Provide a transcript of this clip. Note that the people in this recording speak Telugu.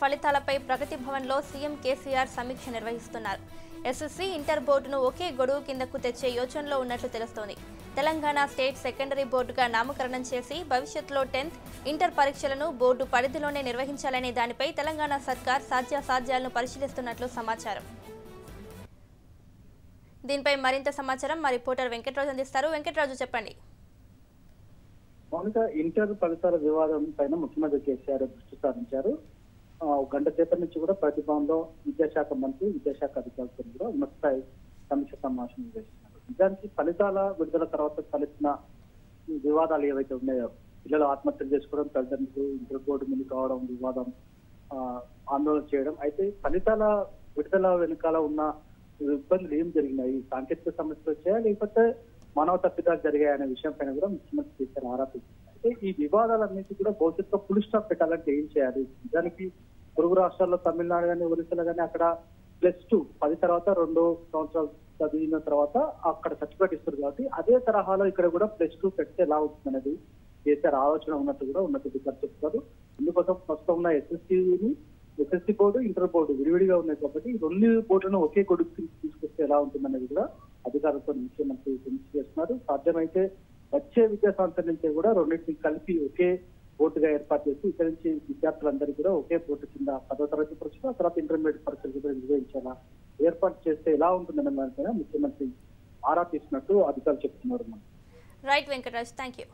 ఫలితాలపై ప్రగతి భవన్లో సీఎం కేసీఆర్ సమీక్ష నిర్వహిస్తున్నారు. ఎస్ఎస్సీ, ఇంటర్ బోర్డును ఒకే గొడుగు కిందకు తెచ్చే యోచనలో ఉన్నట్లు తెలుస్తోంది. తెలంగాణ స్టేట్ సెకండరీ బోర్డుగా నామకరణం చేసి భవిష్యత్తులో 10th, ఇంటర్ పరీక్షలను బోర్డు పరిధిలోనే నిర్వహించాలనే దానిపై తెలంగాణ సర్కార్ సాధ్యాసాధ్యాలను పరిశీలిస్తున్నట్లు సమాచారం. దీనిపై మరింత సమాచారం మా రిపోర్టర్ వెంకటరాజు అందిస్తారు. వెంకటరాజు, చెప్పండి. ఇంటర్ ఫలితాల వివాదం పైన ముఖ్యమంత్రి కేసీఆర్ దృష్టి సారించారు. గంట సేపటి నుంచి కూడా ప్రతిభవన్లో విద్యాశాఖ మంత్రి, విద్యాశాఖ అధికారులతో కూడా ఉన్నత స్థాయి సమీక్ష సమావేశం నిర్వహిస్తున్నారు. నిజానికి ఫలితాల విడుదల తర్వాత తలెత్తిన వివాదాలు ఏవైతే ఉన్నాయో, పిల్లలు ఆత్మహత్యలు చేసుకోవడం, తల్లిదండ్రులు ఇంటర్ బోర్డు ముందు కావడం, వివాదం, ఆందోళన చేయడం, అయితే ఫలితాల విడుదల వెనుకాల ఉన్న ఇబ్బందులు ఏం జరిగినాయి, సాంకేతిక సమస్యలు వచ్చాయా లేకపోతే మానవ తప్పిదాలు జరిగాయి అనే విషయం పైన కూడా ముఖ్యమంత్రి కేసీఆర్ ఆరా తీశారు. అయితే ఈ వివాదాలన్నింటి కూడా భవిష్యత్తులో ఫుల్ స్టాప్ పెట్టాలంటే ఏం చేయాలి? నిజానికి పొరుగు రాష్ట్రాల్లో తమిళనాడు కానీ ఒరిస్సాలో కానీ అక్కడ +2 10 తర్వాత 2 సంవత్సరాలు చదివిన తర్వాత అక్కడ సర్టిఫికేట్ ఇస్తారు కాబట్టి అదే తరహాలో ఇక్కడ కూడా +2 పెడితే ఎలా అవుతుంది అనేది కేసీఆర్ ఆలోచన ఉన్నట్టు కూడా ఉన్నతాధికారులు చెప్తారు. ఇందుకోసం ప్రస్తుతం ఉన్న ఎస్ఎస్సీ బోర్డు, ఇంటర్ బోర్డు విడివిడిగా ఉన్నాయి కాబట్టి 2 బోర్డులను ఒకే కొడుకు తీసుకొస్తే ఎలా ఉంటుందనేది కూడా అధికారులతో ముఖ్యమంత్రి సమీక్ష చేస్తున్నారు. సాధ్యమైతే వచ్చే విద్యా సంవత్సరం నుంచి కూడా రెండింటిని కలిపి ఒకే బోర్డుగా ఏర్పాటు చేసి ఇక్కడి నుంచి విద్యార్థులందరికీ కూడా ఒకే బోర్డు కింద 10వ తరగతి పరీక్షలు, ఆ తర్వాత ఇంటర్మీడియట్ పరీక్షలు కూడా నిర్వహించాలా, ఏర్పాటు చేస్తే ఎలా ఉంటుందనే దానిపైన ముఖ్యమంత్రి ఆరా తీసినట్టు అధికారులు చెప్తున్నారు. Right Venkatraj, thank you.